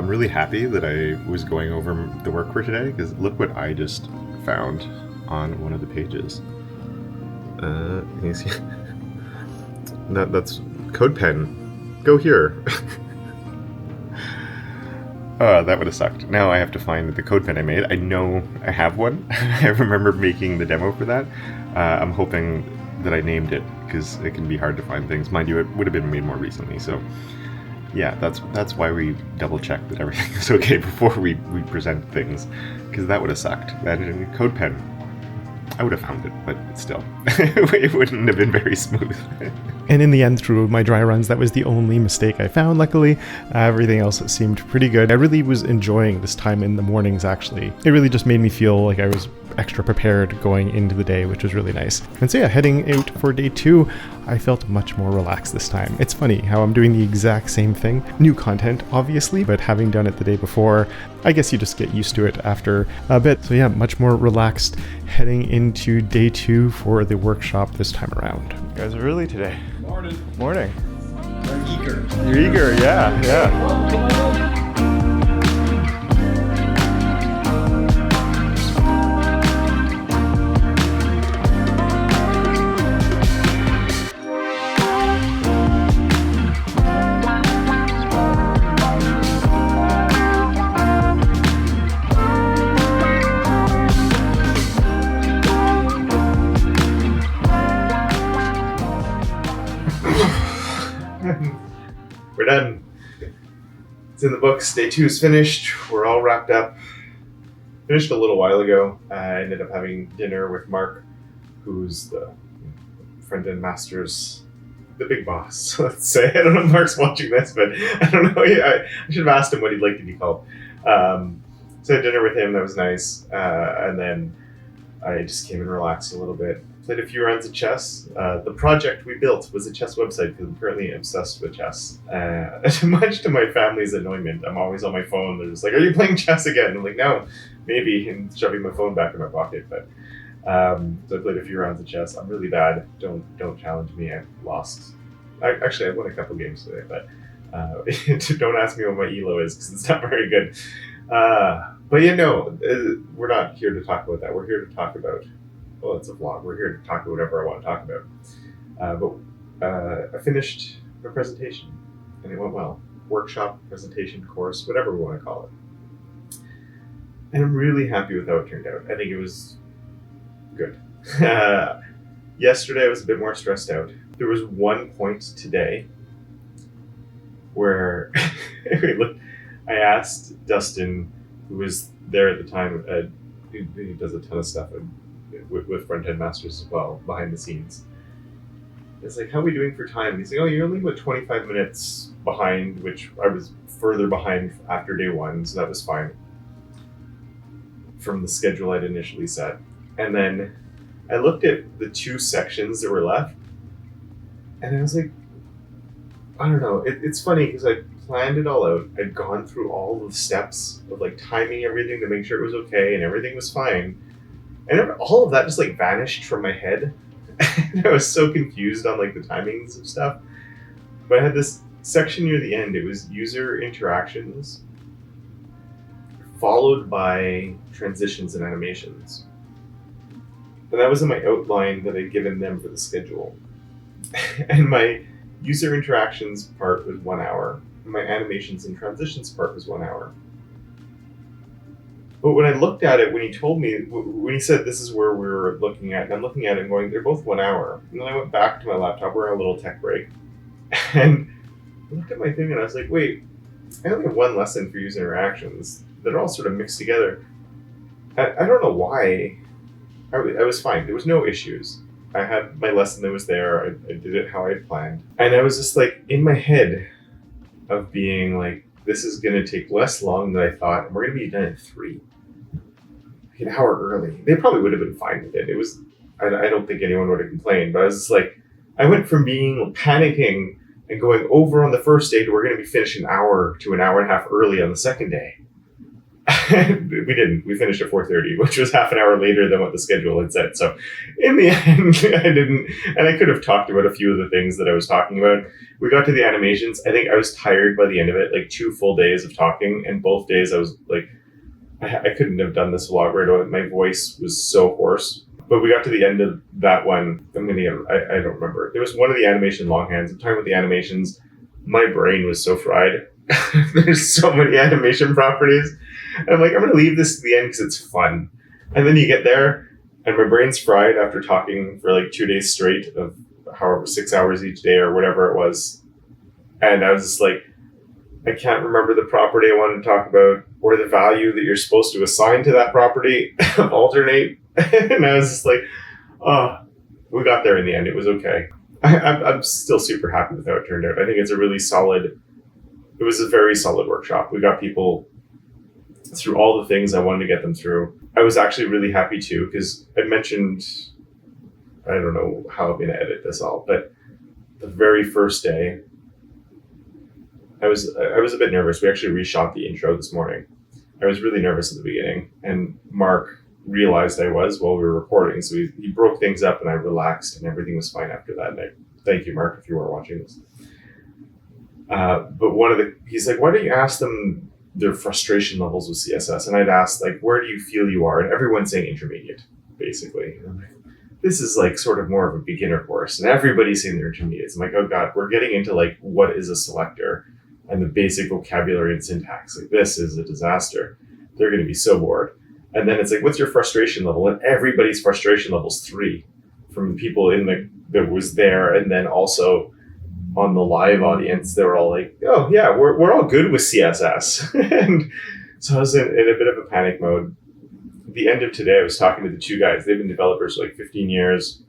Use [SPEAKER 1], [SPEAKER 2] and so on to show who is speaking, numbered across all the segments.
[SPEAKER 1] really happy that I was going over the work for today, because look what I just found on one of the pages. You see? That's CodePen. Go here. That would have sucked. Now I have to find the CodePen I made. I know I have one. I remember making the demo for that. I'm hoping that I named it, because it can be hard to find things. Mind you, it would have been made more recently, so yeah, that's why we double check that everything is okay before we present things, because that would have sucked. That CodePen, I would have found it, but still, it wouldn't have been very smooth.
[SPEAKER 2] And in the end, through my dry runs, that was the only mistake I found, luckily. Everything else seemed pretty good. I really was enjoying this time in the mornings, actually. It really just made me feel like I was extra prepared going into the day, which was really nice. And so yeah, heading out for day 2, I felt much more relaxed this time. It's funny how I'm doing the exact same thing. New content, obviously, but having done it the day before, I guess you just get used to it after a bit. So yeah, much more relaxed heading into day 2 for the workshop this time around. You guys are early today. Morning.
[SPEAKER 3] I'm eager.
[SPEAKER 2] You're eager, yeah.
[SPEAKER 1] We're done. It's in the books. Day 2 is finished. We're all wrapped up. Finished a little while ago. I ended up having dinner with Mark, who's the Frontend Masters, the big boss, let's say. I don't know if Mark's watching this, but I don't know. I should have asked him what he'd like to be called. So I had dinner with him. That was nice. And then I just came and relaxed a little bit. Played a few rounds of chess. The project we built was a chess website, because I'm currently obsessed with chess. Much to my family's annoyment, I'm always on my phone. They're just like, "Are you playing chess again?" I'm like, "No, maybe," and shoving my phone back in my pocket. But so I played a few rounds of chess. I'm really bad. Don't challenge me. I've lost. I won a couple games today, but don't ask me what my elo is, because it's not very good. But we're not here to talk about that. We're here to talk about. Well, it's a vlog. We're here to talk about whatever I want to talk about. But I finished my presentation, and it went well. Workshop, presentation, course, whatever we want to call it. And I'm really happy with how it turned out. I think it was good. Yesterday I was a bit more stressed out. There was one point today where I asked Dustin, who was there at the time, who does a ton of stuff with Frontend Masters as well, behind the scenes. It's like, "How are we doing for time?" And he's like, "Oh, you're only about 25 minutes behind," which I was further behind after day 1, so that was fine from the schedule I'd initially set. And then I looked at the 2 sections that were left, and I was like, I don't know. It's funny, because I planned it all out. I'd gone through all the steps of timing everything to make sure it was okay, and everything was fine. And all of that just vanished from my head. And I was so confused on the timings of stuff. But I had this section near the end. It was user interactions, followed by transitions and animations. And that was in my outline that I'd given them for the schedule. And my user interactions part was 1 hour. And my animations and transitions part was 1 hour. But when I looked at it, when he said this is where we were looking at, and I'm looking at it and going, they're both 1 hour. And then I went back to my laptop, we're on a little tech break, and I looked at my thing and I was like, wait, I only have 1 lesson for user interactions. They're all sort of mixed together. I don't know why. I was fine. There was no issues. I had my lesson that was there. I did it how I had planned. And I was just in my head of being this is going to take less long than I thought, and we're going to be done in 3. An hour early. They probably would have been fine with it. It was, I don't think anyone would have complained, but I was just I went from being panicking and going over on the first day to we're going to be finished an hour to an hour and a half early on the second day. We didn't. We finished at 4:30, which was half an hour later than what the schedule had said. So in the end, I didn't, and I could have talked about a few of the things that I was talking about. We got to the animations. I think I was tired by the end of it, like 2 full days of talking, and both days I was like, I couldn't have done this vlog right away. My voice was so hoarse. But we got to the end of that one. I don't remember. There was one of the animation longhands. I'm talking about the animations. My brain was so fried. There's so many animation properties. And I'm like, I'm going to leave this to the end because it's fun. And then you get there, and my brain's fried after talking for like 2 days straight of however 6 hours each day or whatever it was. And I was just like, I can't remember the property I wanted to talk about or the value that you're supposed to assign to that property of alternate. And I was just like, oh, we got there in the end. It was okay. I'm still super happy with how it turned out. I think it's it was a very solid workshop. We got people through all the things I wanted to get them through. I was actually really happy too, because I mentioned, I don't know how I'm going to edit this all, but the very first day, I was a bit nervous. We actually reshot the intro this morning. I was really nervous at the beginning, and Mark realized I was while we were recording. So he broke things up, and I relaxed, and everything was fine after that. And thank you, Mark, if you are watching this. But he's like, why don't you ask them their frustration levels with CSS? And I'd asked, like, where do you feel you are? And everyone's saying intermediate, basically. And I'm like, this is like sort of more of a beginner course, and everybody's saying they're intermediates. I'm like, oh God, we're getting into like what is a selector and the basic vocabulary and syntax. Like, this is a disaster. They're going to be so bored. And then it's like, what's your frustration level? And everybody's frustration level's 3 from the people that was there. And then also on the live audience, they were all like, oh yeah, we're all good with CSS. And so I was in a bit of a panic mode. At the end of today, I was talking to the 2 guys. They've been developers for like 15 years,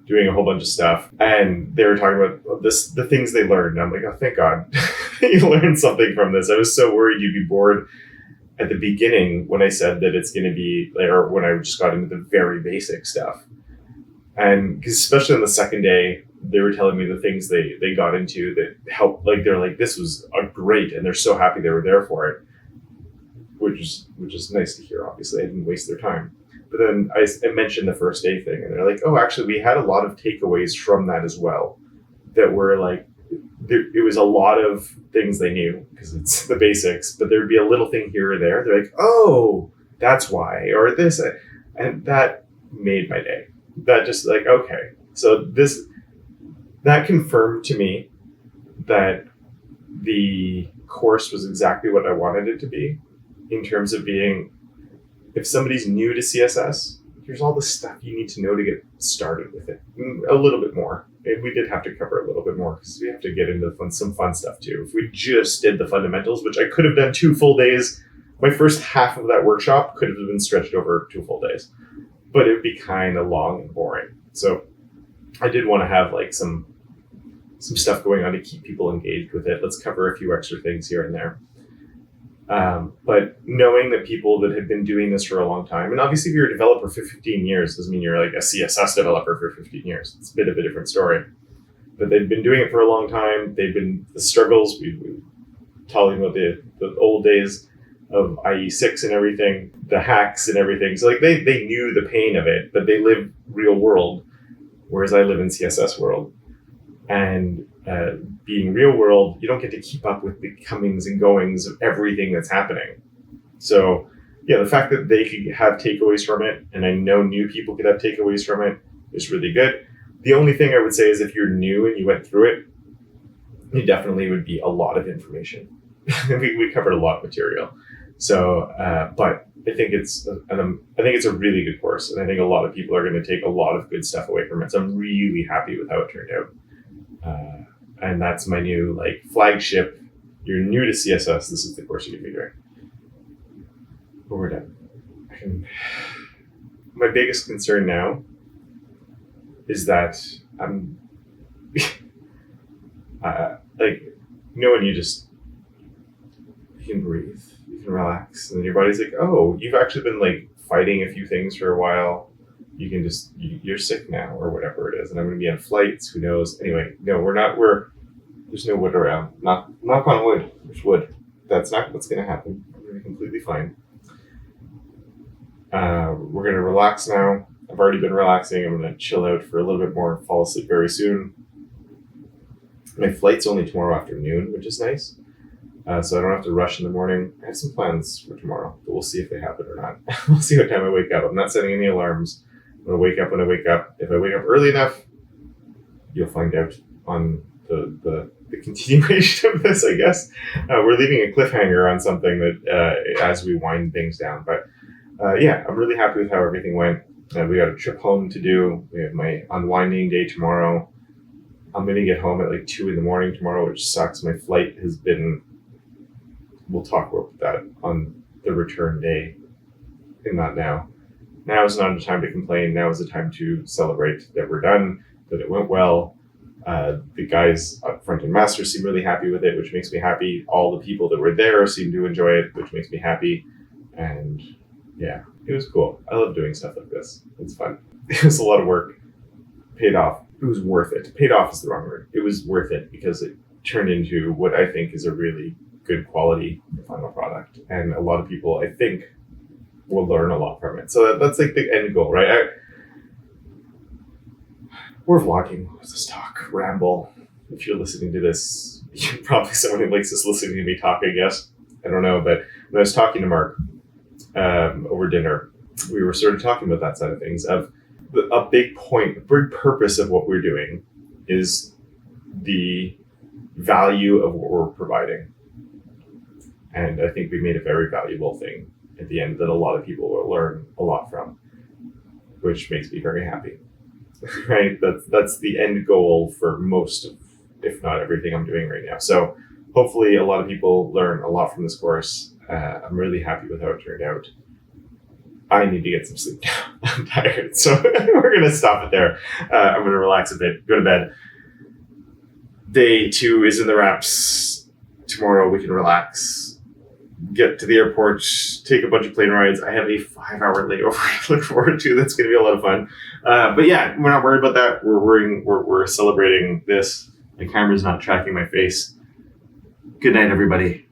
[SPEAKER 1] doing a whole bunch of stuff. And they were talking about the things they learned. And I'm like, oh, thank God you learned something from this. I was so worried you'd be bored at the beginning when I said that it's going to be, or when I just got into the very basic stuff. And because especially on the second day, they were telling me the things they got into that helped. Like, they're like, this was great. And they're so happy they were there for it, which is nice to hear. Obviously, I didn't waste their time. But then I mentioned the first day thing, and they're like, oh, actually, we had a lot of takeaways from that as well, that were like, it was a lot of things they knew because it's the basics, but there'd be a little thing here or there. They're like, oh, that's why, or this. And that made my day. That just like, okay. So that confirmed to me that the course was exactly what I wanted it to be, in terms of being, if somebody's new to CSS, here's all the stuff you need to know to get started with it. A little bit more. And we did have to cover a little bit more because we have to get into some fun stuff too. If we just did the fundamentals, which I could have done 2 full days, my first half of that workshop could have been stretched over 2 full days, but it would be kind of long and boring. So I did want to have like some stuff going on to keep people engaged with it. Let's cover a few extra things here and there. But knowing that people that have been doing this for a long time, and obviously if you're a developer for 15 years, doesn't mean you're like a CSS developer for 15 years. It's a bit of a different story. But they've been doing it for a long time. They've been the struggles. We talking about the old days of IE6 and everything, the hacks and everything. So like they knew the pain of it, but they live real world, whereas I live in CSS world. And being real world, you don't get to keep up with the comings and goings of everything that's happening. So yeah, the fact that they could have takeaways from it, and I know new people could have takeaways from it, is really good. The only thing I would say is if you're new and you went through it, it definitely would be a lot of information. we covered a lot of material. So, but I think it's a really good course, and I think a lot of people are going to take a lot of good stuff away from it. So I'm really happy with how it turned out. And that's my new like flagship. You're new to CSS. This is the course you're going to be doing. But we're done. My biggest concern now is that I'm like, when you can breathe, you can relax, and then your body's like, oh, you've actually been like fighting a few things for a while. You can you're sick now, or whatever it is, and I'm going to be on flights. Who knows? Anyway, no, we're not. There's no wood around. Knock on wood. There's wood. That's not what's going to happen. I'm going to be completely fine. We're going to relax now. I've already been relaxing. I'm going to chill out for a little bit more, fall asleep very soon. My flight's only tomorrow afternoon, which is nice. So I don't have to rush in the morning. I have some plans for tomorrow, but we'll see if they happen or not. We'll see what time I wake up. I'm not setting any alarms. I'm going to wake up when I wake up. If I wake up early enough, you'll find out on the continuation of this, I guess. We're leaving a cliffhanger on something that as we wind things down. But yeah, I'm really happy with how everything went. We got a trip home to do. We have my unwinding day tomorrow. I'm going to get home at like 2 a.m. tomorrow, which sucks. My flight has been... We'll talk about that on the return day and not now. Now is not a time to complain. Now is the time to celebrate that we're done, that it went well. The guys at Frontend Masters seem really happy with it, which makes me happy. All the people that were there seem to enjoy it, which makes me happy. And yeah, it was cool. I love doing stuff like this. It's fun. It was a lot of work. Paid off. It was worth it. Paid off is the wrong word. It was worth it because it turned into what I think is a really good quality final product. And a lot of people, I think, will learn a lot from it. So that's like the end goal, right? We're vlogging. What's this talk? Ramble. If you're listening to this, you're probably someone who likes us listening to me talk, I guess. I don't know. But when I was talking to Mark over dinner, we were sort of talking about that side of things. Of a big point, a big purpose of what we're doing is the value of what we're providing. And I think we made a very valuable thing at the end that a lot of people will learn a lot from, which makes me very happy. Right? That's the end goal for most of, if not everything I'm doing right now. So hopefully a lot of people learn a lot from this course. I'm really happy with how it turned out. I need to get some sleep now. I'm tired. So we're going to stop it there. I'm going to relax a bit, go to bed. Day 2 is in the wraps. Tomorrow we can relax, get to the airport, take a bunch of plane rides. I have a 5-hour layover to look forward to. That's going to be a lot of fun. But yeah, we're not worried about that. We're celebrating this. My camera's not tracking my face. Good night, everybody.